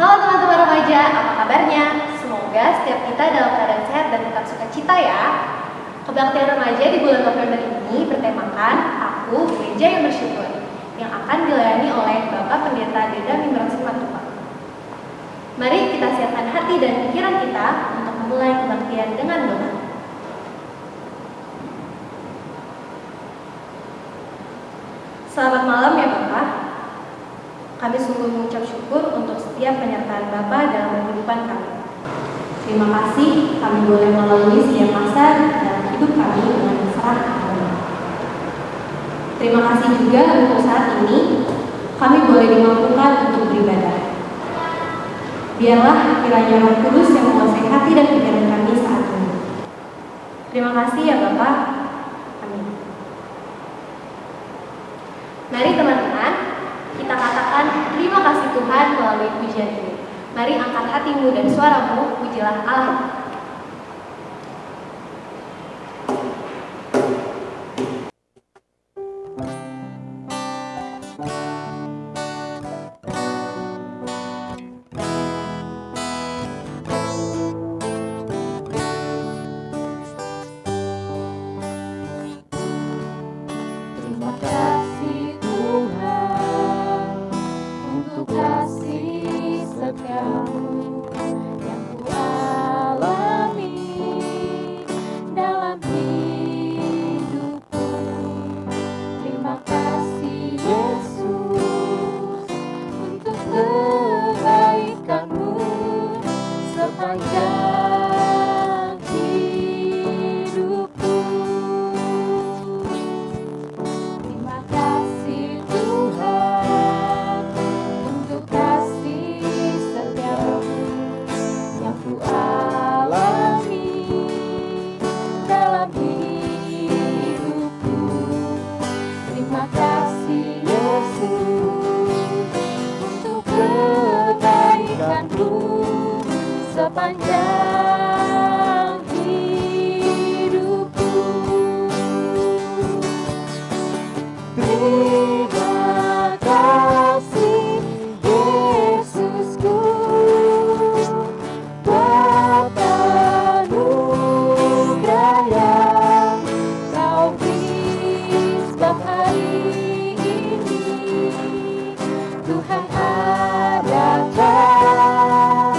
Halo teman-teman remaja, apa kabarnya? Semoga setiap kita dalam keadaan sehat dan tetap sukacita ya. Kebaktian remaja di bulan November ini bertemakan Aku Gereja yang Bersyukur, yang akan dilayani oleh Bapak Pendeta Deda Mimran Simatupang. Mari kita siapkan hati dan pikiran kita untuk memulai kebaktian dengan doa. Selamat malam ya Bapak. Kami sungguh mengucap syukur untuk setiap penyertaan Bapak dalam kehidupan kami. Terima kasih kami boleh melalui setiap masa dalam hidup kami dengan berserah kepada. Terima kasih juga untuk saat ini kami boleh dimampukan untuk beribadah. Biarlah kiranya Roh Kudus yang menguasai hati dan pikiran kami saat ini. Terima kasih ya Bapak. Amin. Mari teman-teman, kita katakan terima kasih Tuhan melalui pujian ini. Mari angkat hatimu dan suaramu, pujilah Allah. Terima kasih Tuhan untuk kasih setiamu yang ku alami dalam hidupku. Terima kasih Yesus untuk kebaikanmu sepanjang hidupku. Terima kasih Tuhan untuk kasih setiamu yang ku alami dalam hidupku. Terima kasih Yesus untuk kebaikanmu sepanjang hidupku. Terima kasih Yesusku, buat anugerah yang Kau beri sebab hari ini Tuhan adakan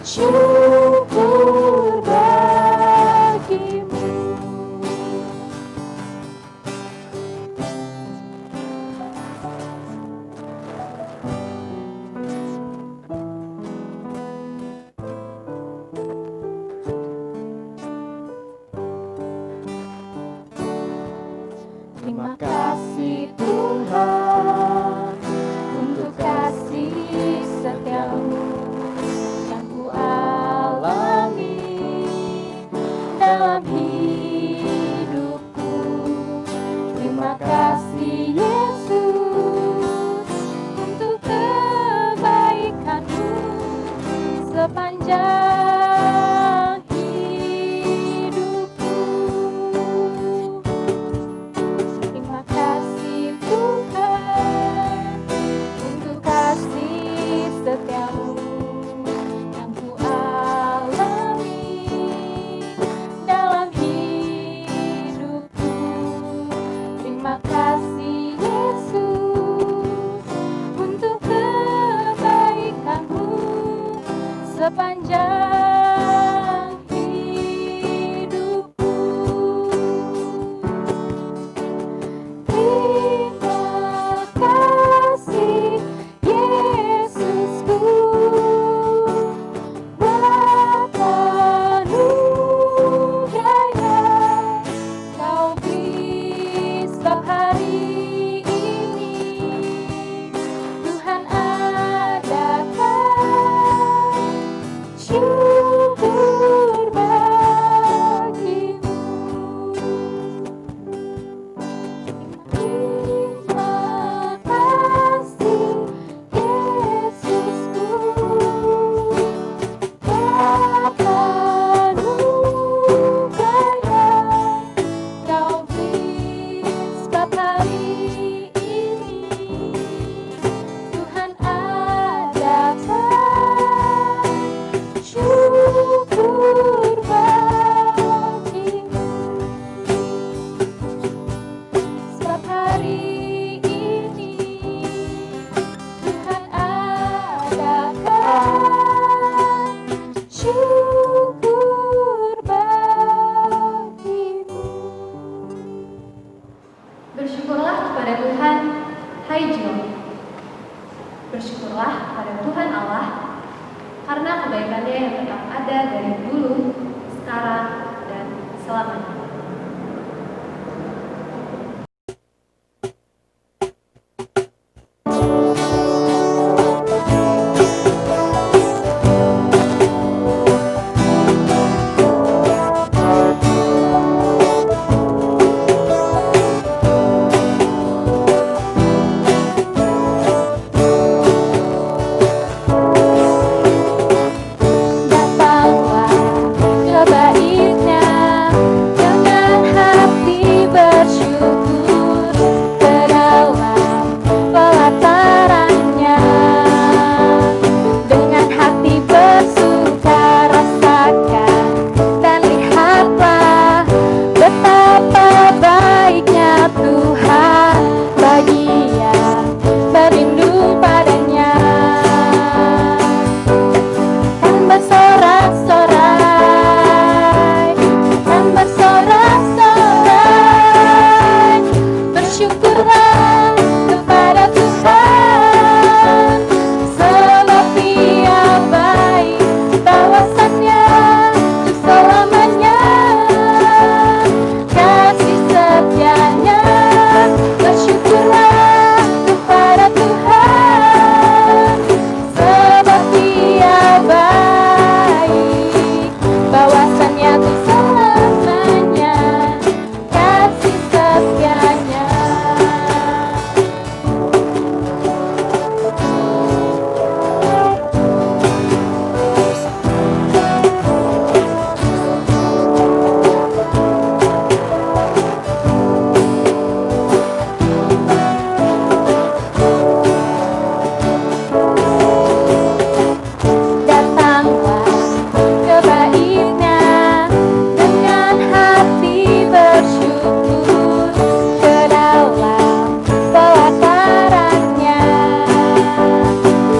syukur bagimu. Terima kasih Tuhan untuk kasih setiamu yang ku alami dalam hidupku. Terima kasih Yesus untuk kebaikanmu sepanjang hidupku. Terima kasih Tuhan untuk kasih setiamu yang ku alami dalam hidupku. Terima kasih Yesus untuk kebaikanmu sepanjang hidupku. Terima kasih Yesusku, buat anugerah yang Kau beri sebab hari ini Tuhan adakan syukur yang ada dari dulu, sekarang, dan selamanya. Datanglah ke baitnya dengan hati bersyukur ke dalam pelatarannya. Dengan hati bersuka rasakan dan lihatlah betapa baiknya Tuhan bagi yang berlindung padanya. Kan bersorak-sorai, kan bersorak-sorai, bersyukurlah kepada Tuhan, sebab Dia baik, bawasannya untuk selamanya, kasih setianya. Bersyukurlah kepada Tuhan, sebab Dia baik, bawasannya untuk selamanya, kasih setianya. Datanglah ke baitnya dengan hati bersyukur ke dalam pelatarannya.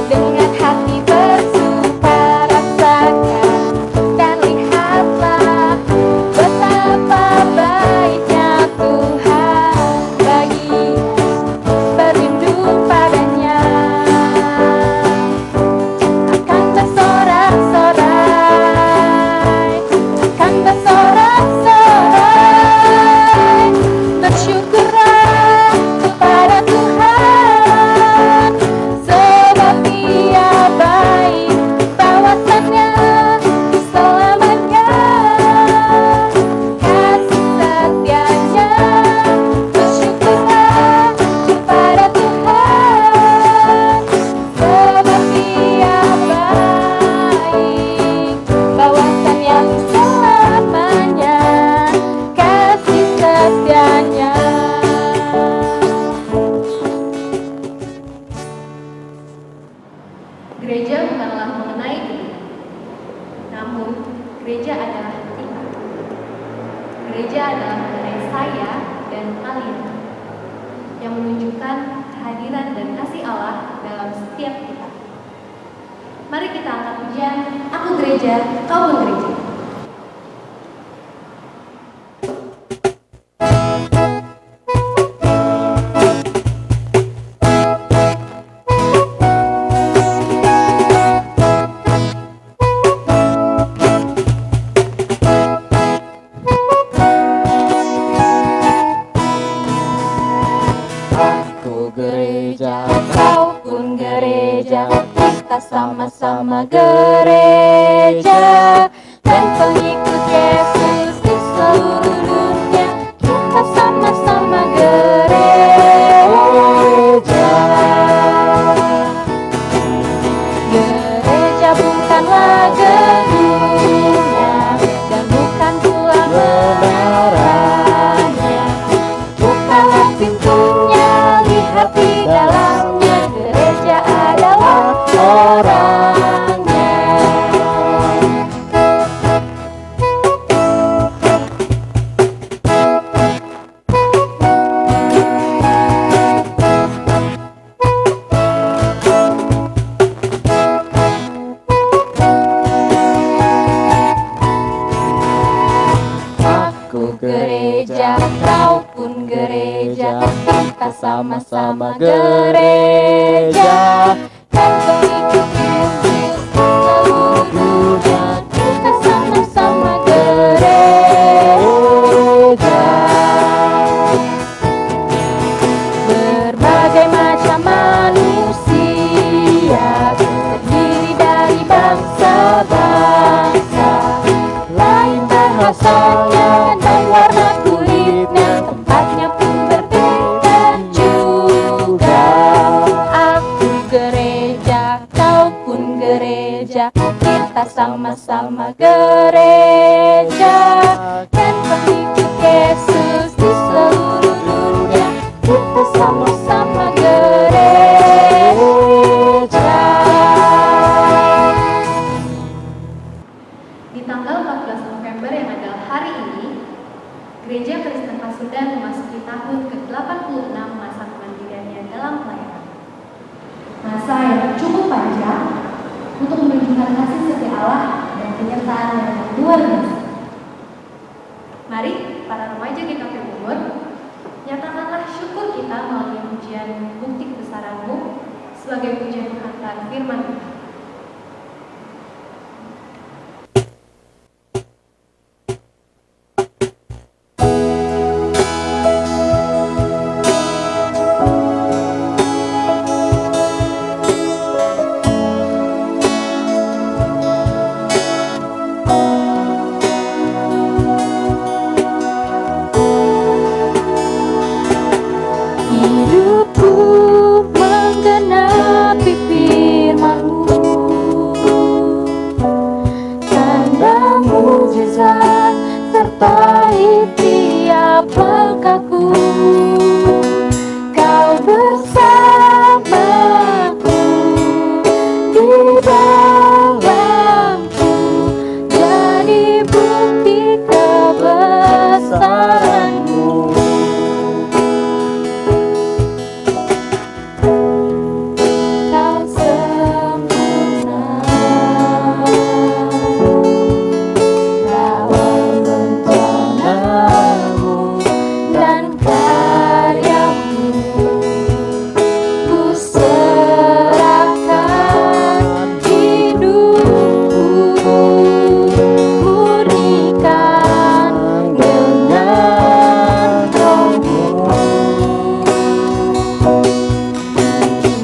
Dengan hati bersuka rasakan dan lihatlah betapa baiknya Tuhan bagi berlindung padanya. Akan bersorak-sorai, akan bersorak-sorai, bersyukurlah kepada Tuhan, sebab Dia baik, bawasannya selamanya, kasih setianya. Bersyukurlah kepada Tuhan, sebab Dia baik, bawasannya selamanya, kasih setianya. Gereja bukanlah mengenai diri, namun gereja adalah kita. Gereja adalah mengenai saya dan kalian, yang menunjukkan kehadiran dan kasih Allah dalam setiap kita. Mari kita angkat pujian, aku gereja, kau pun gereja. Aku gereja, kau pun gereja, kita sama-sama gereja, dan pengikut Yesus di seluruh dunia, kita sama-sama gereja. Gereja bukanlah gedungnya, dan bukan pula menaranya. Bukalah pintunya, lihat di dalamnya, gereja adalah orangnya. Aku gereja, kau pun gereja, kita sama-sama gereja, dan pengikut Yesus di seluruh dunia, asalnya dan warna kulitnya, tempatnya pun berbeda juga. Aku gereja, kau pun gereja, kita sama-sama gereja. Dan pengikut Yesus di seluruh dunia, kita sama-sama gereja. Di tanggal 14 November yang adalah hari ini, Gereja Kristen Pasundan memasuki tahun ke-86 masa kemandiriannya dalam pelayanan. Masa yang cukup panjang untuk menunjukkan kasih setia Allah dan penyertaan yang luar biasa. Mari para remaja GKP Bogor, nyatakanlah syukur kita melalui pujian bukti kebesaran-Mu sebagai pujian penghantar firman-Mu. Hidupku menggenapi firman-Mu, tanda mukjizat sertai tiap langkahku. Kau bersamaku di dalamku, jadi bukti kebesaran-Mu. Kau sempurna dalam rencana-Mu dan karya-Mu. Ku serahkan hidupku, murnikan dengan Roh-Mu.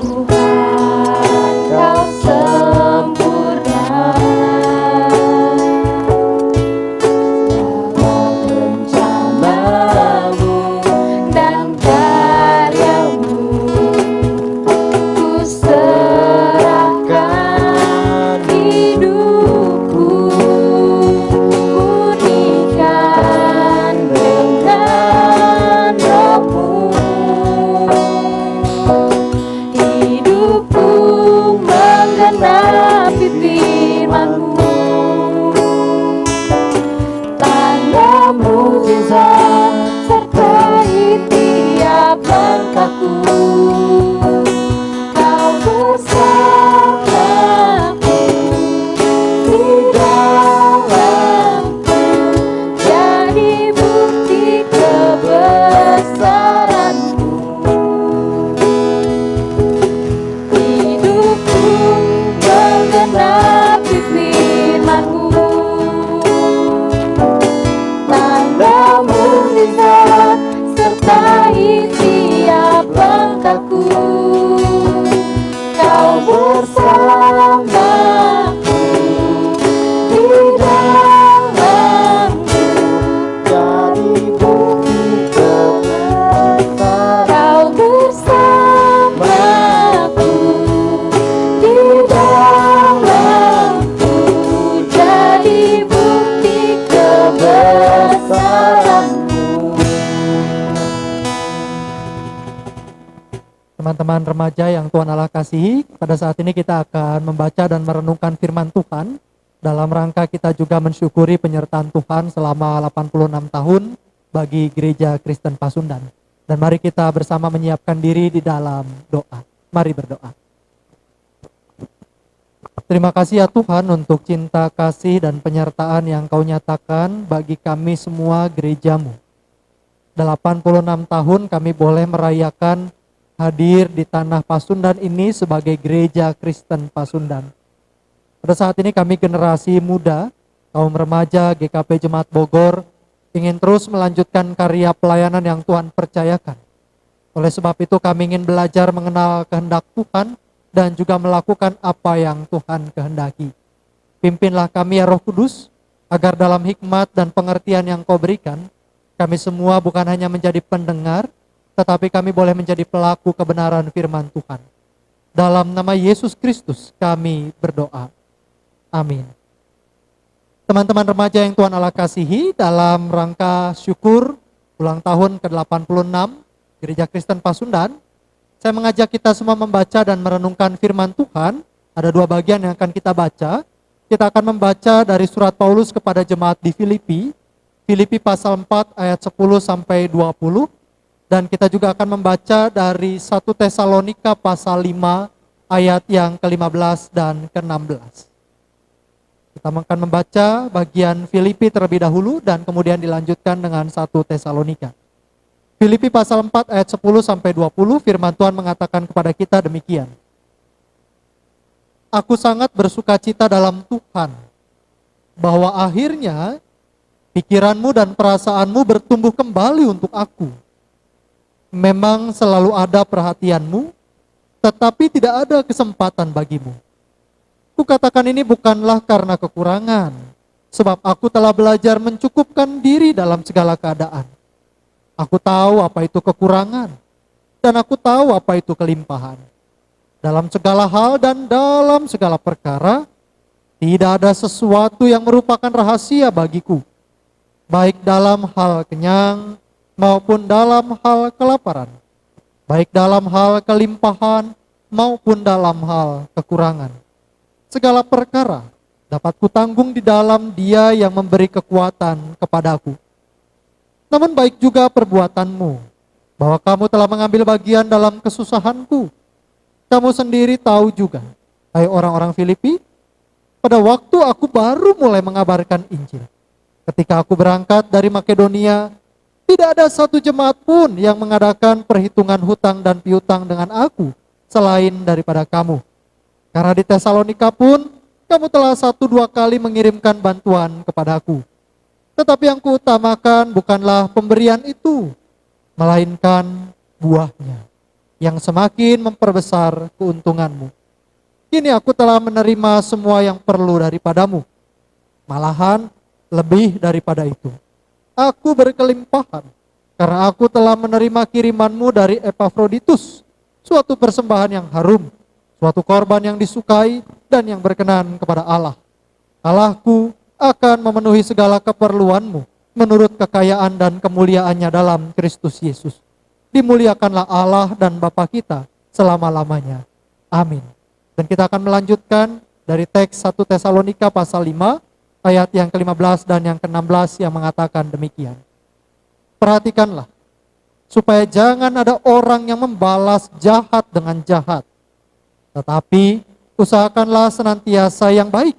Tuhan, Kau sempurna dalam rencana-Mu dan karya-Mu. Ku serahkan hidupku, murnikan dengan Roh-Mu. Hidupku menggenapi firman-Mu, tanda mukjizat sertai tiap langkahku. Kau bersamaku di dalamku, jadi bukti kebesaran-Mu. Hidupku menggenapi firman-Mu, tanda mukjizat sertai tiap langkahku. Kau bersamaku di dalamku, jadi bukti kebesaran. Kau bersamaku di dalamku, jadi bukti kebesaran-Mu. Teman-teman remaja yang Tuhan Allah kasihi, pada saat ini kita akan membaca dan merenungkan firman Tuhan. Dalam rangka kita juga mensyukuri penyertaan Tuhan selama 86 tahun bagi Gereja Kristen Pasundan. Dan mari kita bersama menyiapkan diri di dalam doa. Mari berdoa. Terima kasih ya Tuhan untuk cinta kasih dan penyertaan yang Kau nyatakan bagi kami semua gereja-Mu. 86 tahun kami boleh merayakan hadir di tanah Pasundan ini sebagai Gereja Kristen Pasundan. Pada saat ini kami generasi muda, kaum remaja GKP Jemaat Bogor, ingin terus melanjutkan karya pelayanan yang Tuhan percayakan. Oleh sebab itu kami ingin belajar mengenal kehendak Tuhan dan juga melakukan apa yang Tuhan kehendaki. Pimpinlah kami ya Roh Kudus, agar dalam hikmat dan pengertian yang Kau berikan, kami semua bukan hanya menjadi pendengar, tetapi kami boleh menjadi pelaku kebenaran firman Tuhan. Dalam nama Yesus Kristus kami berdoa. Amin. Teman-teman remaja yang Tuhan Allah kasihi, dalam rangka syukur ulang tahun ke-86 Gereja Kristen Pasundan, saya mengajak kita semua membaca dan merenungkan firman Tuhan. Ada 2 bagian yang akan kita baca. Kita akan membaca dari surat Paulus kepada jemaat di Filipi, Filipi pasal 4 ayat 10 sampai 20. Dan kita juga akan membaca dari 1 Tesalonika pasal 5 ayat yang ke-15 dan ke-16. Kita akan membaca bagian Filipi terlebih dahulu dan kemudian dilanjutkan dengan 1 Tesalonika. Filipi pasal 4 ayat 10 sampai 20, firman Tuhan mengatakan kepada kita demikian. Aku sangat bersukacita dalam Tuhan, bahwa akhirnya pikiranmu dan perasaanmu bertumbuh kembali untuk aku. Memang selalu ada perhatianmu, tetapi tidak ada kesempatan bagimu. Kukatakan ini bukanlah karena kekurangan, sebab aku telah belajar mencukupkan diri dalam segala keadaan. Aku tahu apa itu kekurangan, dan aku tahu apa itu kelimpahan. Dalam segala hal dan dalam segala perkara, tidak ada sesuatu yang merupakan rahasia bagiku, baik dalam hal kenyang maupun dalam hal kelaparan, baik dalam hal kelimpahan maupun dalam hal kekurangan. Segala perkara dapat kutanggung di dalam Dia yang memberi kekuatan kepadaku. Namun baik juga perbuatanmu, bahwa kamu telah mengambil bagian dalam kesusahanku. Kamu sendiri tahu juga, hai orang-orang Filipi, pada waktu aku baru mulai mengabarkan Injil. Ketika aku berangkat dari Makedonia, tidak ada satu jemaat pun yang mengadakan perhitungan hutang dan piutang dengan aku, selain daripada kamu. Karena di Tesalonika pun, kamu telah 1-2 kali mengirimkan bantuan kepadaku. Tetapi yang kuutamakan bukanlah pemberian itu, melainkan buahnya, yang semakin memperbesar keuntunganmu. Kini aku telah menerima semua yang perlu daripadamu, malahan lebih daripada itu. Aku berkelimpahan, karena aku telah menerima kirimanmu dari Epafroditus, suatu persembahan yang harum, suatu korban yang disukai dan yang berkenan kepada Allah. Allahku akan memenuhi segala keperluanmu, menurut kekayaan dan kemuliaannya dalam Kristus Yesus. Dimuliakanlah Allah dan Bapa kita selama-lamanya. Amin. Dan kita akan melanjutkan dari teks 1 Tesalonika pasal 5 ayat yang ke-15 dan yang ke-16 yang mengatakan demikian. Perhatikanlah, supaya jangan ada orang yang membalas jahat dengan jahat. Tetapi usahakanlah senantiasa yang baik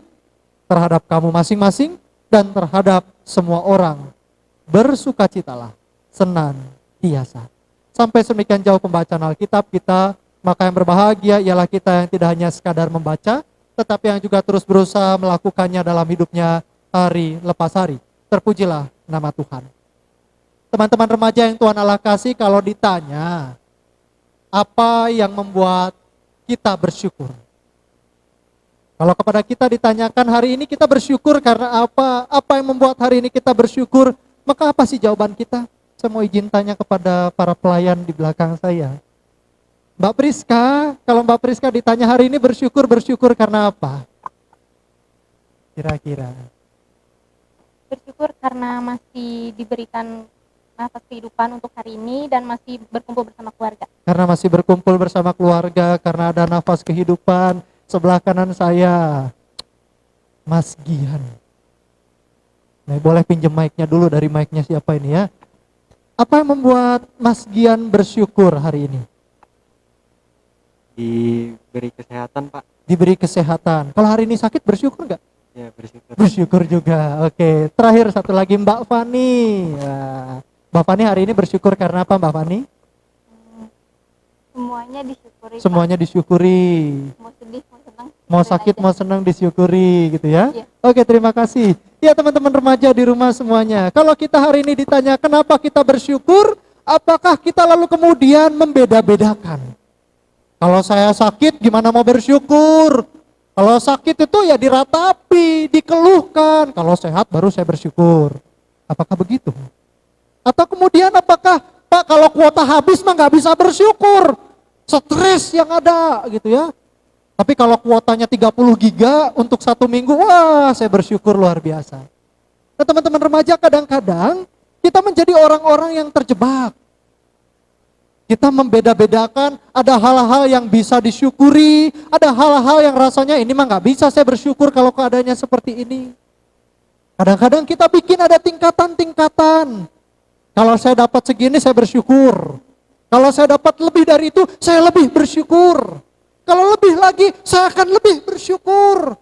terhadap kamu masing-masing dan terhadap semua orang. Bersukacitalah senantiasa. Sampai semikian jauh pembacaan Alkitab kita, maka yang berbahagia ialah kita yang tidak hanya sekadar membaca, tetapi yang juga terus berusaha melakukannya dalam hidupnya hari lepas hari. Terpujilah nama Tuhan. Teman-teman remaja yang Tuhan Allah kasih, kalau ditanya, apa yang membuat kita bersyukur? Kalau kepada kita ditanyakan hari ini kita bersyukur karena apa? Apa yang membuat hari ini kita bersyukur? Maka apa sih jawaban kita? Saya mau izin tanya kepada para pelayan di belakang saya. Mbak Priska, kalau Mbak Priska ditanya hari ini bersyukur karena apa? Kira-kira. Bersyukur karena masih diberikan nafas kehidupan untuk hari ini dan masih berkumpul bersama keluarga. Karena masih berkumpul bersama keluarga, karena ada nafas kehidupan. Sebelah kanan saya, Mas Gian. Nah, boleh pinjam mic-nya dulu, dari mic-nya siapa ini ya? Apa yang membuat Mas Gian bersyukur hari ini? Diberi kesehatan, Pak. Diberi kesehatan. Kalau hari ini sakit bersyukur nggak? Ya, bersyukur. Bersyukur juga. Oke, terakhir satu lagi Mbak Fani. Nah, Mbak Fani hari ini bersyukur karena apa Mbak Fani? Semuanya disyukuri. Pak. Semuanya disyukuri. Mau sedih, mau senang. Mau sakit, mau senang disyukuri gitu ya. Iya. Oke, terima kasih. Ya teman-teman remaja di rumah semuanya. Kalau kita hari ini ditanya kenapa kita bersyukur, apakah kita lalu kemudian membeda-bedakan? Kalau saya sakit gimana mau bersyukur? Kalau sakit itu ya diratapi, dikeluhkan. Kalau sehat baru saya bersyukur. Apakah begitu? Atau kemudian apakah, Pak, kalau kuota habis mah nggak bisa bersyukur. Stres yang ada gitu ya. Tapi kalau kuotanya 30 giga untuk 1 minggu, wah saya bersyukur luar biasa. Nah teman-teman remaja, kadang-kadang kita menjadi orang-orang yang terjebak. Kita membeda-bedakan, ada hal-hal yang bisa disyukuri, ada hal-hal yang rasanya ini mah nggak bisa saya bersyukur kalau keadaannya seperti ini. Kadang-kadang kita bikin ada tingkatan-tingkatan. Kalau saya dapat segini saya bersyukur. Kalau saya dapat lebih dari itu, saya lebih bersyukur. Kalau lebih lagi, saya akan lebih bersyukur.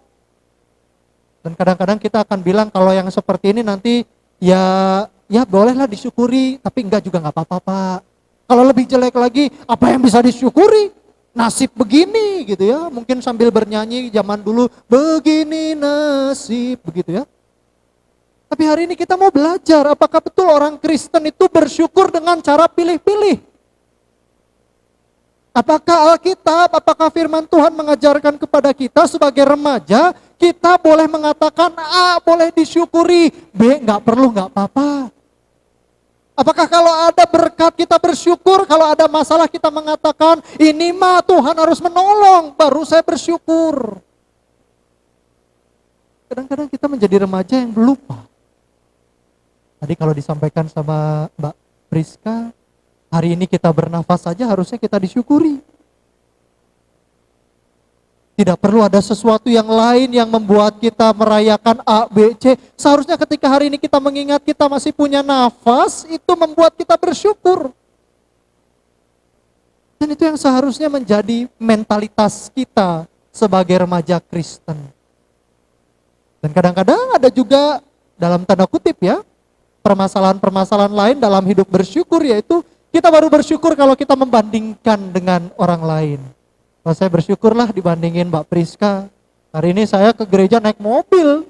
Dan kadang-kadang kita akan bilang kalau yang seperti ini nanti ya bolehlah disyukuri, tapi enggak juga nggak apa-apa, Pak. Kalau lebih jelek lagi, apa yang bisa disyukuri? Nasib begini gitu ya. Mungkin sambil bernyanyi zaman dulu, begini nasib begitu ya. Tapi hari ini kita mau belajar, apakah betul orang Kristen itu bersyukur dengan cara pilih-pilih? Apakah Alkitab, apakah firman Tuhan mengajarkan kepada kita sebagai remaja, kita boleh mengatakan A boleh disyukuri, B nggak perlu, nggak apa-apa. Apakah kalau ada berkat kita bersyukur, kalau ada masalah kita mengatakan ini mah Tuhan harus menolong, baru saya bersyukur. Kadang-kadang kita menjadi remaja yang lupa. Tadi kalau disampaikan sama Mbak Priska, hari ini kita bernafas saja harusnya kita disyukuri. Tidak perlu ada sesuatu yang lain yang membuat kita merayakan A, B, C. Seharusnya ketika hari ini kita mengingat kita masih punya nafas, itu membuat kita bersyukur. Dan itu yang seharusnya menjadi mentalitas kita sebagai remaja Kristen. Dan kadang-kadang ada juga dalam tanda kutip ya, permasalahan-permasalahan lain dalam hidup bersyukur, yaitu kita baru bersyukur kalau kita membandingkan dengan orang lain. Kalau saya bersyukurlah dibandingin Mbak Priska. Hari ini saya ke gereja naik mobil.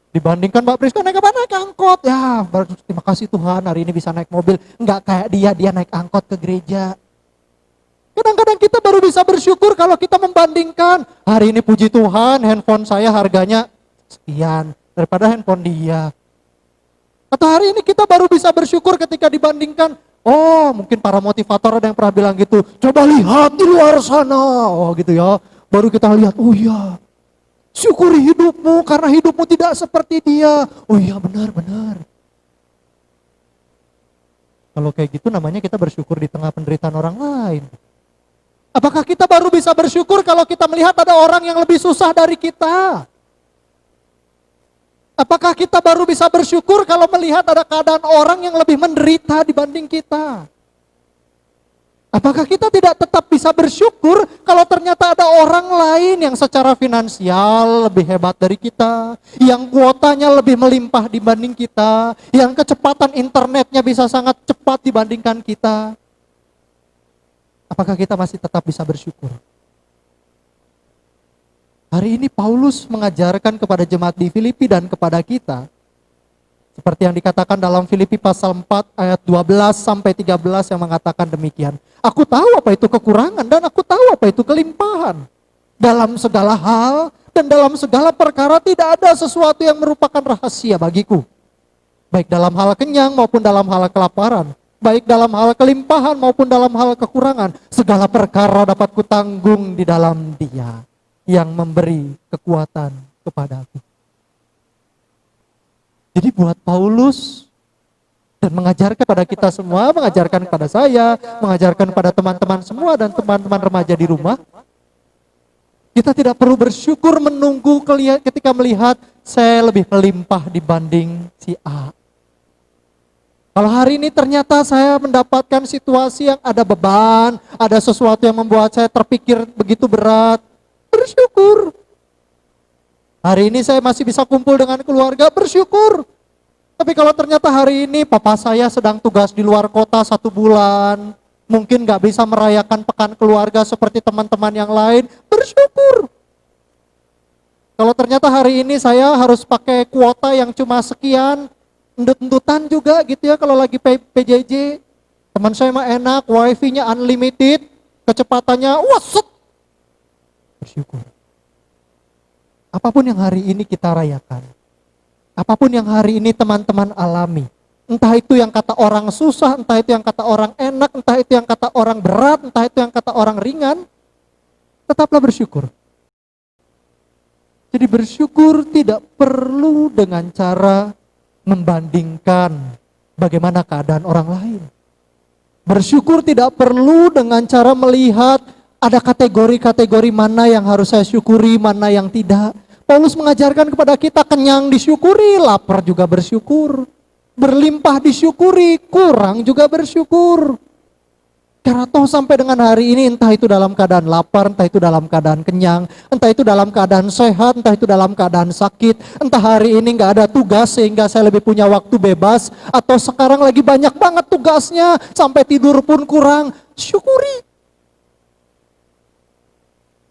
Dibandingkan Mbak Priska naik apa? Naik angkot. Ya, terima kasih Tuhan hari ini bisa naik mobil. Enggak kayak dia naik angkot ke gereja. Kadang-kadang kita baru bisa bersyukur kalau kita membandingkan. Hari ini puji Tuhan handphone saya harganya sekian daripada handphone dia. Atau hari ini kita baru bisa bersyukur ketika dibandingkan. Oh, mungkin para motivator ada yang pernah bilang gitu, coba lihat di luar sana, oh gitu ya, baru kita lihat, oh iya, syukuri hidupmu karena hidupmu tidak seperti dia, oh iya benar. Kalau kayak gitu namanya kita bersyukur di tengah penderitaan orang lain. Apakah kita baru bisa bersyukur kalau kita melihat ada orang yang lebih susah dari kita? Apakah kita baru bisa bersyukur kalau melihat ada keadaan orang yang lebih menderita dibanding kita? Apakah kita tidak tetap bisa bersyukur kalau ternyata ada orang lain yang secara finansial lebih hebat dari kita, yang kuotanya lebih melimpah dibanding kita, yang kecepatan internetnya bisa sangat cepat dibandingkan kita? Apakah kita masih tetap bisa bersyukur? Hari ini Paulus mengajarkan kepada jemaat di Filipi dan kepada kita, seperti yang dikatakan dalam Filipi pasal 4 ayat 12 sampai 13 yang mengatakan demikian. Aku tahu apa itu kekurangan dan aku tahu apa itu kelimpahan. Dalam segala hal dan dalam segala perkara tidak ada sesuatu yang merupakan rahasia bagiku. Baik dalam hal kenyang maupun dalam hal kelaparan. Baik dalam hal kelimpahan maupun dalam hal kekurangan. Segala perkara dapat kutanggung di dalam Dia yang memberi kekuatan kepadaku. Jadi buat Paulus dan mengajarkan kepada kita semua, mengajarkan kepada saya, mengajarkan kepada teman-teman semua dan teman-teman remaja di rumah, kita tidak perlu bersyukur menunggu ketika melihat saya lebih melimpah dibanding si A. Kalau hari ini ternyata saya mendapatkan situasi yang ada beban, ada sesuatu yang membuat saya terpikir begitu berat, bersyukur. Hari ini saya masih bisa kumpul dengan keluarga, bersyukur. Tapi kalau ternyata hari ini papa saya sedang tugas di luar kota 1 bulan, mungkin gak bisa merayakan pekan keluarga seperti teman-teman yang lain, bersyukur. Kalau ternyata hari ini saya harus pakai kuota yang cuma sekian, endut-endutan juga gitu ya kalau lagi PJJ. Teman saya mah enak, wifi-nya unlimited, kecepatannya bersyukur. Apapun yang hari ini kita rayakan, apapun yang hari ini teman-teman alami, entah itu yang kata orang susah, entah itu yang kata orang enak, entah itu yang kata orang berat, entah itu yang kata orang ringan, tetaplah bersyukur. Jadi bersyukur tidak perlu dengan cara membandingkan bagaimana keadaan orang lain. Bersyukur tidak perlu dengan cara melihat ada kategori-kategori mana yang harus saya syukuri, mana yang tidak. Paulus mengajarkan kepada kita kenyang disyukuri, lapar juga bersyukur. Berlimpah disyukuri, kurang juga bersyukur. Karena toh sampai dengan hari ini entah itu dalam keadaan lapar, entah itu dalam keadaan kenyang, entah itu dalam keadaan sehat, entah itu dalam keadaan sakit, entah hari ini nggak ada tugas sehingga saya lebih punya waktu bebas, atau sekarang lagi banyak banget tugasnya sampai tidur pun kurang, syukuri.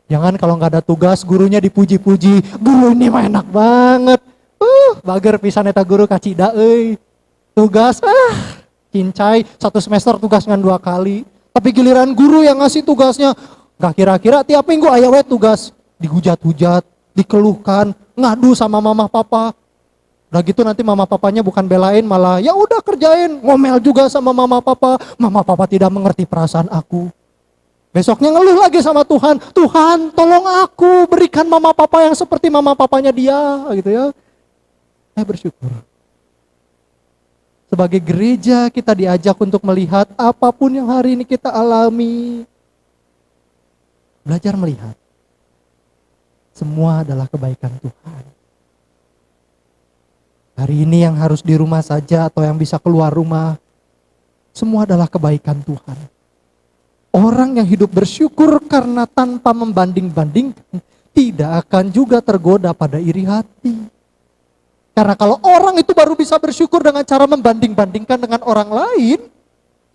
Jangan kalau nggak ada tugas gurunya dipuji-puji, guru ini mah enak banget, bager pisan eta guru kacida euy. Tugas cincai, 1 semester tugas ngan 2 kali. Tapi giliran guru yang ngasih tugasnya, gak kira-kira tiap minggu aya we tugas, dihujat-hujat, dikeluhkan, ngadu sama mama papa. Udah gitu nanti mama papanya bukan belain, malah ya udah kerjain, ngomel juga sama mama papa tidak mengerti perasaan aku. Besoknya ngeluh lagi sama Tuhan, Tuhan tolong aku, berikan mama papa yang seperti mama papanya dia, gitu ya. Saya bersyukur. Sebagai gereja kita diajak untuk melihat apapun yang hari ini kita alami. Belajar melihat. Semua adalah kebaikan Tuhan. Hari ini yang harus di rumah saja atau yang bisa keluar rumah, semua adalah kebaikan Tuhan. Orang yang hidup bersyukur karena tanpa membanding-bandingkan, tidak akan juga tergoda pada iri hati. Karena kalau orang itu baru bisa bersyukur dengan cara membanding-bandingkan dengan orang lain,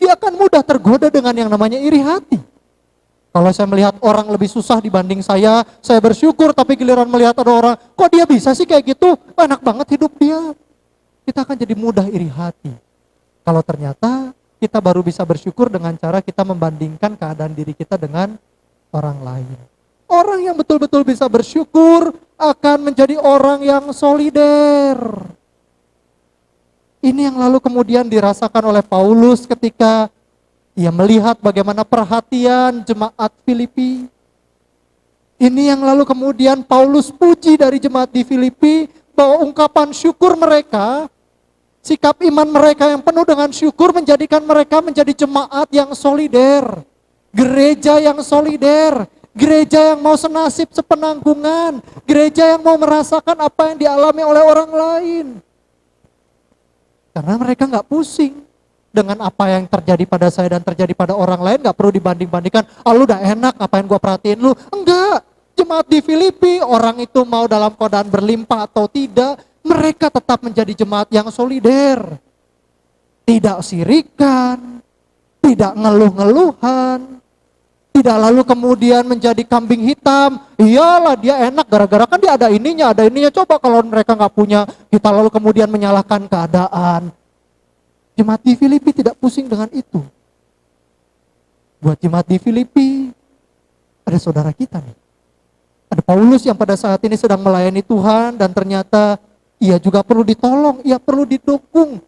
dia akan mudah tergoda dengan yang namanya iri hati. Kalau saya melihat orang lebih susah dibanding saya bersyukur, tapi giliran melihat ada orang, kok dia bisa sih kayak gitu, enak banget hidup dia. Kita akan jadi mudah iri hati. Kalau ternyata kita baru bisa bersyukur dengan cara kita membandingkan keadaan diri kita dengan orang lain. Orang yang betul-betul bisa bersyukur akan menjadi orang yang solider. Ini yang lalu kemudian dirasakan oleh Paulus ketika ia melihat bagaimana perhatian jemaat Filipi. Ini yang lalu kemudian Paulus puji dari jemaat di Filipi, bahwa ungkapan syukur mereka, sikap iman mereka yang penuh dengan syukur menjadikan mereka menjadi jemaat yang solider. Gereja yang solider. Gereja yang mau senasib sepenanggungan, gereja yang mau merasakan apa yang dialami oleh orang lain. Karena mereka nggak pusing dengan apa yang terjadi pada saya dan terjadi pada orang lain, nggak perlu dibanding-bandingkan. Lu udah enak, ngapain gua perhatiin lu? Enggak, jemaat di Filipi, orang itu mau dalam keadaan berlimpah atau tidak, mereka tetap menjadi jemaat yang solider. Tidak sirikan, tidak ngeluh-ngeluhan, tidak lalu kemudian menjadi kambing hitam. Iyalah dia enak gara-gara kan dia ada ininya. Coba kalau mereka nggak punya, kita lalu kemudian menyalahkan keadaan. Jemaat di Filipi tidak pusing dengan itu. Buat jemaat di Filipi, ada saudara kita nih. Ada Paulus yang pada saat ini sedang melayani Tuhan dan ternyata ia juga perlu ditolong, ia perlu didukung.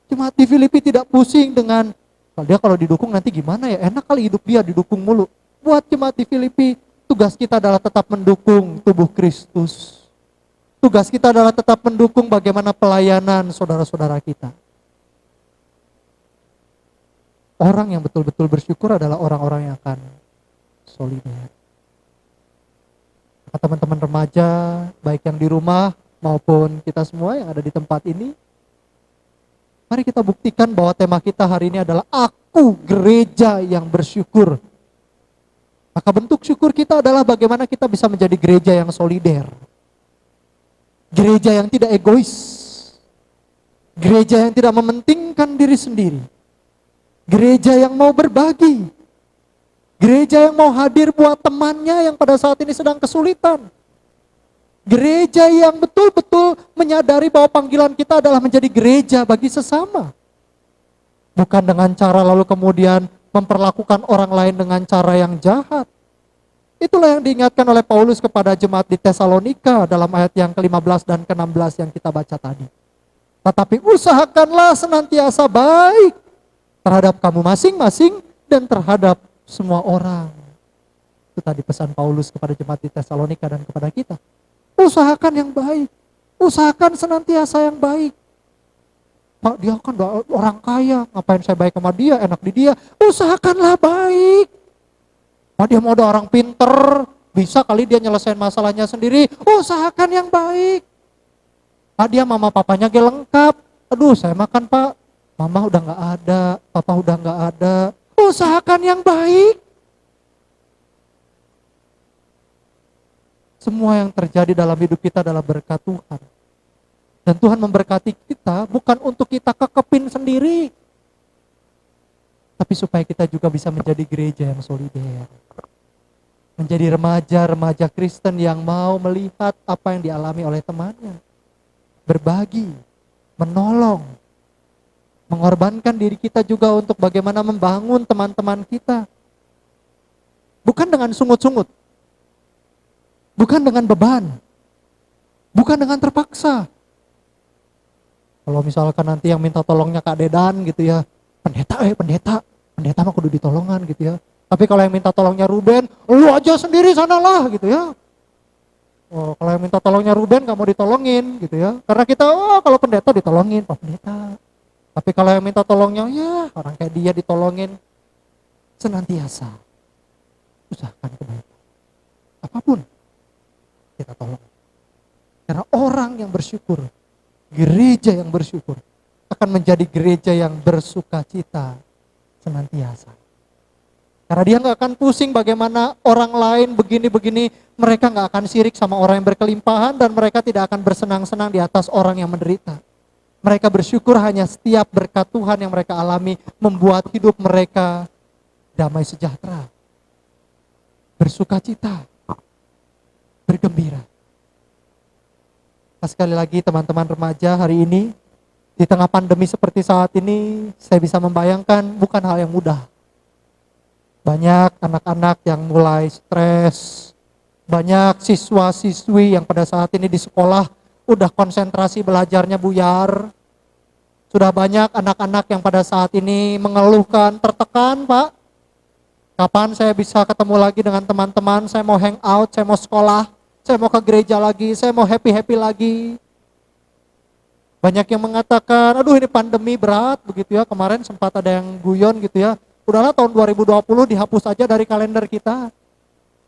Jemaat di Filipi tidak pusing dengan kalau didukung nanti gimana ya, enak kali hidup dia didukung mulu. Buat jemaat di Filipi, tugas kita adalah tetap mendukung tubuh Kristus. Tugas kita adalah tetap mendukung bagaimana pelayanan saudara-saudara kita. Orang yang betul-betul bersyukur adalah orang-orang yang akan solider. Teman-teman remaja, baik yang di rumah maupun kita semua yang ada di tempat ini, mari kita buktikan bahwa tema kita hari ini adalah aku gereja yang bersyukur. Maka bentuk syukur kita adalah bagaimana kita bisa menjadi gereja yang solider. Gereja yang tidak egois. Gereja yang tidak mementingkan diri sendiri. Gereja yang mau berbagi. Gereja yang mau hadir buat temannya yang pada saat ini sedang kesulitan. Gereja yang betul-betul menyadari bahwa panggilan kita adalah menjadi gereja bagi sesama. Bukan dengan cara lalu kemudian memperlakukan orang lain dengan cara yang jahat. Itulah yang diingatkan oleh Paulus kepada jemaat di Tesalonika dalam ayat yang ke-15 dan ke-16 yang kita baca tadi. Tetapi usahakanlah senantiasa baik terhadap kamu masing-masing dan terhadap semua orang. Itu tadi pesan Paulus kepada jemaat di Tesalonika dan kepada kita. Usahakan yang baik. Usahakan senantiasa yang baik. Pak, dia kan orang kaya, ngapain saya baik sama dia, enak di dia. Usahakanlah baik. Pak, dia mau ada orang pinter, bisa kali dia nyelesain masalahnya sendiri. Usahakan yang baik. Pak, dia mama papanya lengkap. Aduh, saya makan pak, mama udah gak ada, papa udah gak ada. Usahakan yang baik. Semua yang terjadi dalam hidup kita adalah berkat Tuhan. Dan Tuhan memberkati kita bukan untuk kita kekepin sendiri, tapi supaya kita juga bisa menjadi gereja yang solider. Menjadi remaja-remaja Kristen yang mau melihat apa yang dialami oleh temannya. Berbagi, menolong, mengorbankan diri kita juga untuk bagaimana membangun teman-teman kita. Bukan dengan sungut-sungut, bukan dengan beban, bukan dengan terpaksa. Kalau misalkan nanti yang minta tolongnya Kak Dedan gitu ya, pendeta mah kudu ditolongan gitu ya. Tapi kalau yang minta tolongnya Ruben, lu aja sendiri sanalah gitu ya. Oh, kalau yang minta tolongnya Ruben gak mau ditolongin gitu ya. Karena kita, kalau pendeta ditolongin, Pak Pendeta. Tapi kalau yang minta tolongnya, ya orang kayak dia ditolongin. Senantiasa usahakan kebaikan. Apapun kita tolong. Karena orang yang bersyukur, gereja yang bersyukur akan menjadi gereja yang bersuka cita senantiasa. Karena dia gak akan pusing bagaimana orang lain begini-begini, mereka gak akan sirik sama orang yang berkelimpahan dan mereka tidak akan bersenang-senang di atas orang yang menderita. Mereka bersyukur hanya setiap berkat Tuhan yang mereka alami membuat hidup mereka damai sejahtera, bersuka cita, bergembira. Sekali lagi teman-teman remaja, hari ini di tengah pandemi seperti saat ini, saya bisa membayangkan bukan hal yang mudah. Banyak anak-anak yang mulai stres, banyak siswa-siswi yang pada saat ini di sekolah udah konsentrasi belajarnya buyar. Sudah banyak anak-anak yang pada saat ini mengeluhkan tertekan, Pak. Kapan saya bisa ketemu lagi dengan teman-teman, saya mau hang out, saya mau sekolah. Saya mau ke gereja lagi, saya mau happy-happy lagi. Banyak yang mengatakan, aduh ini pandemi berat begitu ya. Kemarin sempat ada yang guyon gitu ya. Udahlah tahun 2020 dihapus aja dari kalender kita.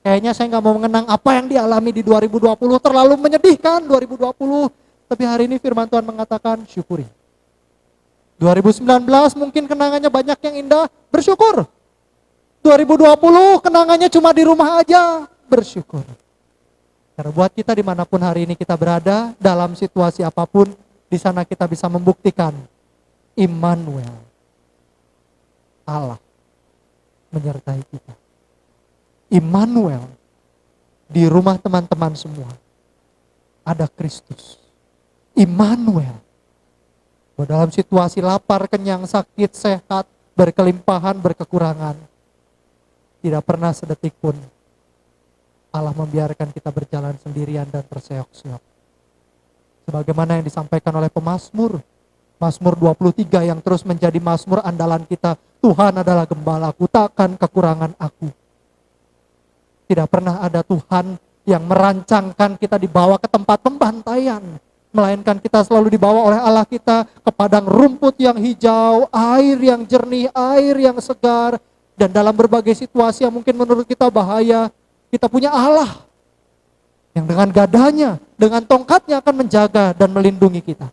Kayaknya saya gak mau mengenang apa yang dialami di 2020. Terlalu menyedihkan 2020. Tapi hari ini firman Tuhan mengatakan syukuri. 2019 mungkin kenangannya banyak yang indah, bersyukur. 2020 kenangannya cuma di rumah aja, bersyukur. Karena buat kita dimanapun hari ini kita berada, dalam situasi apapun, di sana kita bisa membuktikan Immanuel, Allah menyertai kita. Immanuel, di rumah teman-teman semua ada Kristus. Immanuel, dalam situasi lapar, kenyang, sakit, sehat, berkelimpahan, berkekurangan, tidak pernah sedetik pun Allah membiarkan kita berjalan sendirian dan terseok-seok. Sebagaimana yang disampaikan oleh pemazmur, Mazmur 23 yang terus menjadi mazmur andalan kita. Tuhan adalah gembalaku, takkan kekurangan aku. Tidak pernah ada Tuhan yang merancangkan kita dibawa ke tempat pembantaian, melainkan kita selalu dibawa oleh Allah kita ke padang rumput yang hijau, air yang jernih, air yang segar, dan dalam berbagai situasi yang mungkin menurut kita bahaya, kita punya Allah yang dengan gadanya, dengan tongkatnya akan menjaga dan melindungi kita.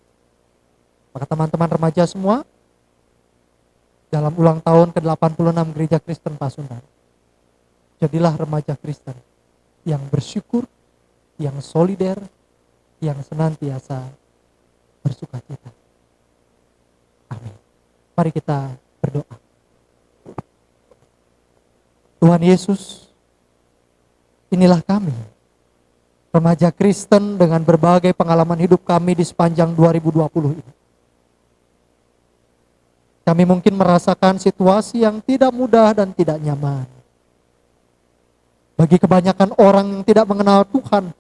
Maka teman-teman remaja semua, dalam ulang tahun ke-86 Gereja Kristen Pasundan, jadilah remaja Kristen yang bersyukur, yang solider, yang senantiasa bersuka cita. Amin. Mari kita berdoa. Tuhan Yesus, inilah kami, remaja Kristen dengan berbagai pengalaman hidup kami di sepanjang 2020 ini. Kami mungkin merasakan situasi yang tidak mudah dan tidak nyaman. Bagi kebanyakan orang yang tidak mengenal Tuhan,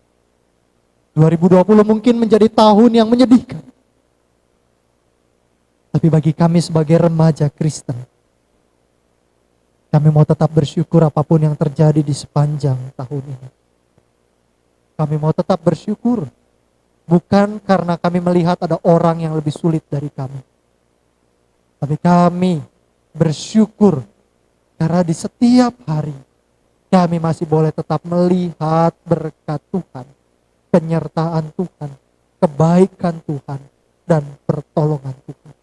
2020 mungkin menjadi tahun yang menyedihkan. Tapi bagi kami sebagai remaja Kristen, kami mau tetap bersyukur apapun yang terjadi di sepanjang tahun ini. Kami mau tetap bersyukur, bukan karena kami melihat ada orang yang lebih sulit dari kami. Tapi kami bersyukur karena di setiap hari kami masih boleh tetap melihat berkat Tuhan, penyertaan Tuhan, kebaikan Tuhan, dan pertolongan Tuhan.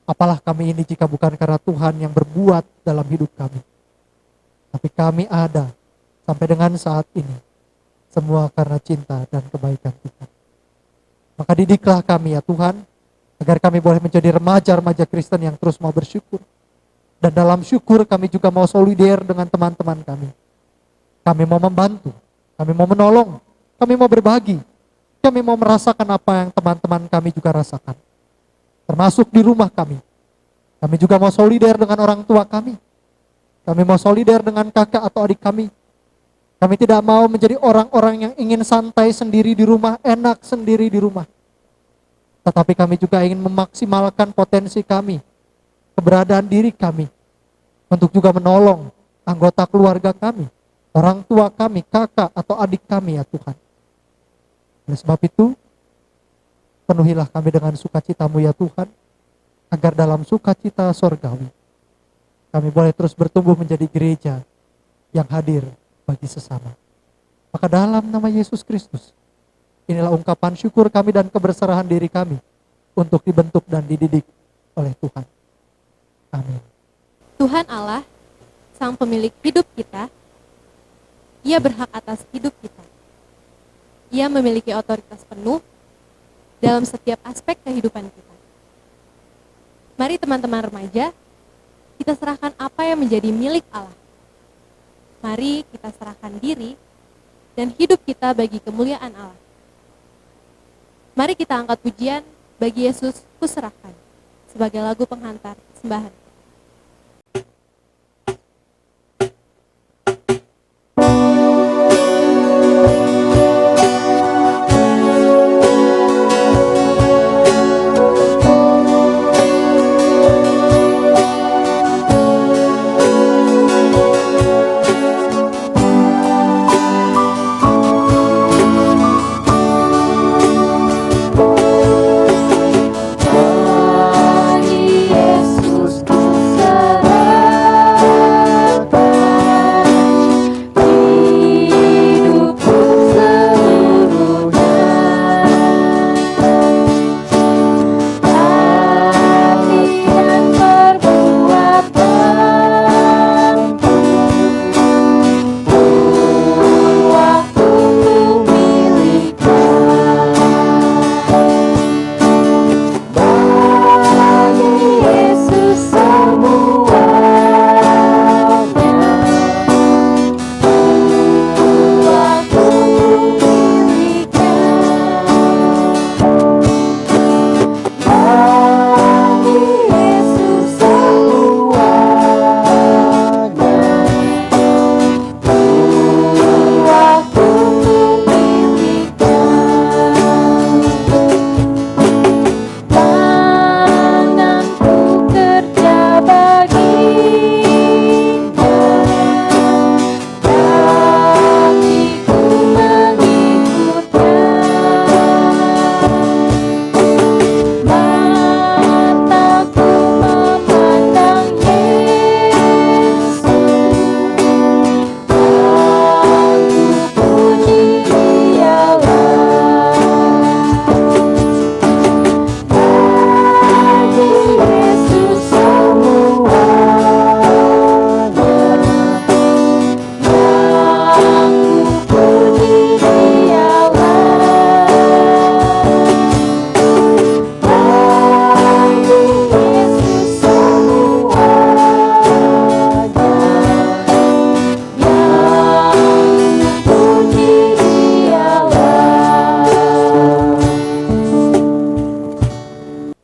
Apalah kami ini jika bukan karena Tuhan yang berbuat dalam hidup kami. Tapi kami ada sampai dengan saat ini, semua karena cinta dan kebaikan Tuhan. Maka didiklah kami ya Tuhan, agar kami boleh menjadi remaja-remaja Kristen yang terus mau bersyukur. Dan dalam syukur kami juga mau solider dengan teman-teman kami. Kami mau membantu, kami mau menolong, kami mau berbagi. Kami mau merasakan apa yang teman-teman kami juga rasakan. Termasuk di rumah kami. Kami juga mau solider dengan orang tua kami. Kami mau solider dengan kakak atau adik kami. Kami tidak mau menjadi orang-orang yang ingin santai sendiri di rumah, enak sendiri di rumah. Tetapi kami juga ingin memaksimalkan potensi kami, keberadaan diri kami, untuk juga menolong anggota keluarga kami, orang tua kami, kakak atau adik kami ya Tuhan. Oleh sebab itu, penuhilah kami dengan sukacita-Mu ya Tuhan, agar dalam sukacita sorgawi, kami boleh terus bertumbuh menjadi gereja yang hadir bagi sesama. Maka dalam nama Yesus Kristus, inilah ungkapan syukur kami dan keberserahan diri kami untuk dibentuk dan dididik oleh Tuhan. Amin. Tuhan Allah, Sang Pemilik hidup kita, Ia berhak atas hidup kita. Ia memiliki otoritas penuh dalam setiap aspek kehidupan kita. Mari teman-teman remaja, kita serahkan apa yang menjadi milik Allah. Mari kita serahkan diri dan hidup kita bagi kemuliaan Allah. Mari kita angkat pujian bagi Yesus kuserahkan sebagai lagu penghantar sembahan.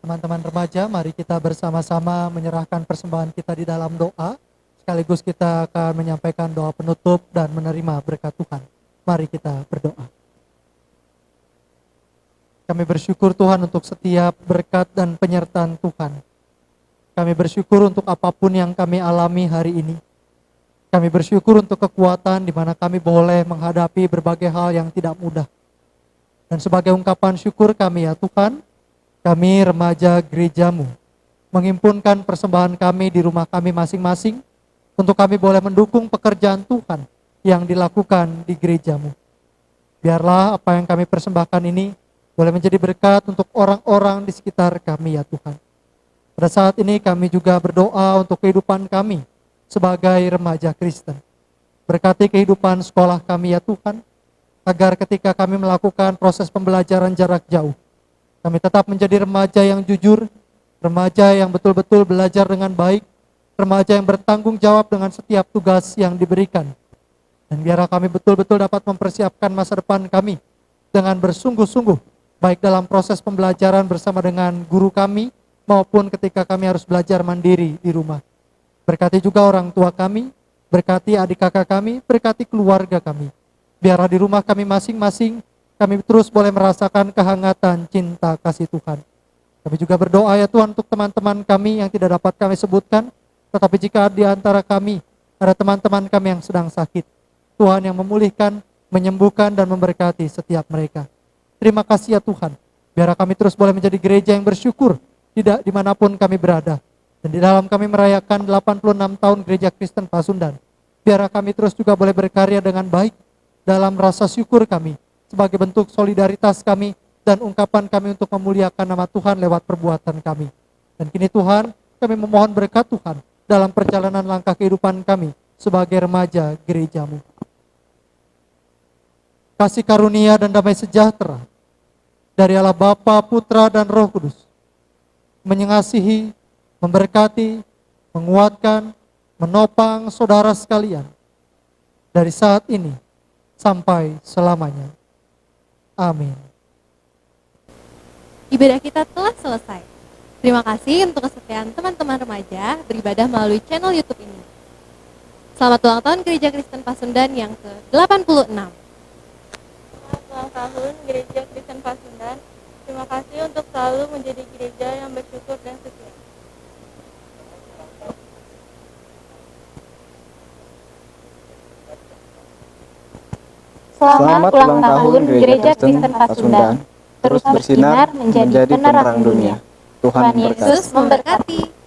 Teman-teman remaja, mari kita bersama-sama menyerahkan persembahan kita di dalam doa. Sekaligus kita akan menyampaikan doa penutup dan menerima berkat Tuhan. Mari kita berdoa. Kami bersyukur Tuhan untuk setiap berkat dan penyertaan Tuhan. Kami bersyukur untuk apapun yang kami alami hari ini. Kami bersyukur untuk kekuatan di mana kami boleh menghadapi berbagai hal yang tidak mudah. Dan sebagai ungkapan syukur kami ya Tuhan, kami remaja gereja-Mu menghimpunkan persembahan kami di rumah kami masing-masing untuk kami boleh mendukung pekerjaan Tuhan yang dilakukan di gereja-Mu. Biarlah apa yang kami persembahkan ini boleh menjadi berkat untuk orang-orang di sekitar kami ya Tuhan. Pada saat ini kami juga berdoa untuk kehidupan kami sebagai remaja Kristen. Berkati kehidupan sekolah kami ya Tuhan, agar ketika kami melakukan proses pembelajaran jarak jauh, kami tetap menjadi remaja yang jujur, remaja yang betul-betul belajar dengan baik, remaja yang bertanggung jawab dengan setiap tugas yang diberikan. Dan biarlah kami betul-betul dapat mempersiapkan masa depan kami dengan bersungguh-sungguh, baik dalam proses pembelajaran bersama dengan guru kami, maupun ketika kami harus belajar mandiri di rumah. Berkati juga orang tua kami, berkati adik kakak kami, berkati keluarga kami. Biarlah di rumah kami masing-masing, kami terus boleh merasakan kehangatan cinta kasih Tuhan. Kami juga berdoa ya Tuhan untuk teman-teman kami yang tidak dapat kami sebutkan, tetapi jika di antara kami ada teman-teman kami yang sedang sakit, Tuhan yang memulihkan, menyembuhkan, dan memberkati setiap mereka. Terima kasih ya Tuhan, biar kami terus boleh menjadi gereja yang bersyukur, tidak dimanapun kami berada. Dan di dalam kami merayakan 86 tahun Gereja Kristen Pasundan, biar kami terus juga boleh berkarya dengan baik dalam rasa syukur kami, sebagai bentuk solidaritas kami, dan ungkapan kami untuk memuliakan nama Tuhan lewat perbuatan kami. Dan kini Tuhan, kami memohon berkat Tuhan dalam perjalanan langkah kehidupan kami sebagai remaja gereja-Mu. Kasih karunia dan damai sejahtera dari Allah Bapa, Putra, dan Roh Kudus mengasihi, memberkati, menguatkan, menopang saudara sekalian dari saat ini sampai selamanya. Amin. Ibadah kita telah selesai. Terima kasih untuk kesetiaan teman-teman remaja beribadah melalui channel YouTube ini. Selamat ulang tahun Gereja Kristen Pasundan yang ke-86. Selamat ulang tahun Gereja Kristen Pasundan. Terima kasih untuk selalu menjadi gereja yang bersyukur dan setia. Selamat ulang tahun Gereja Kristen Pasundan. Terus bersinar menjadi penerang dunia. Tuhan Yesus memberkati.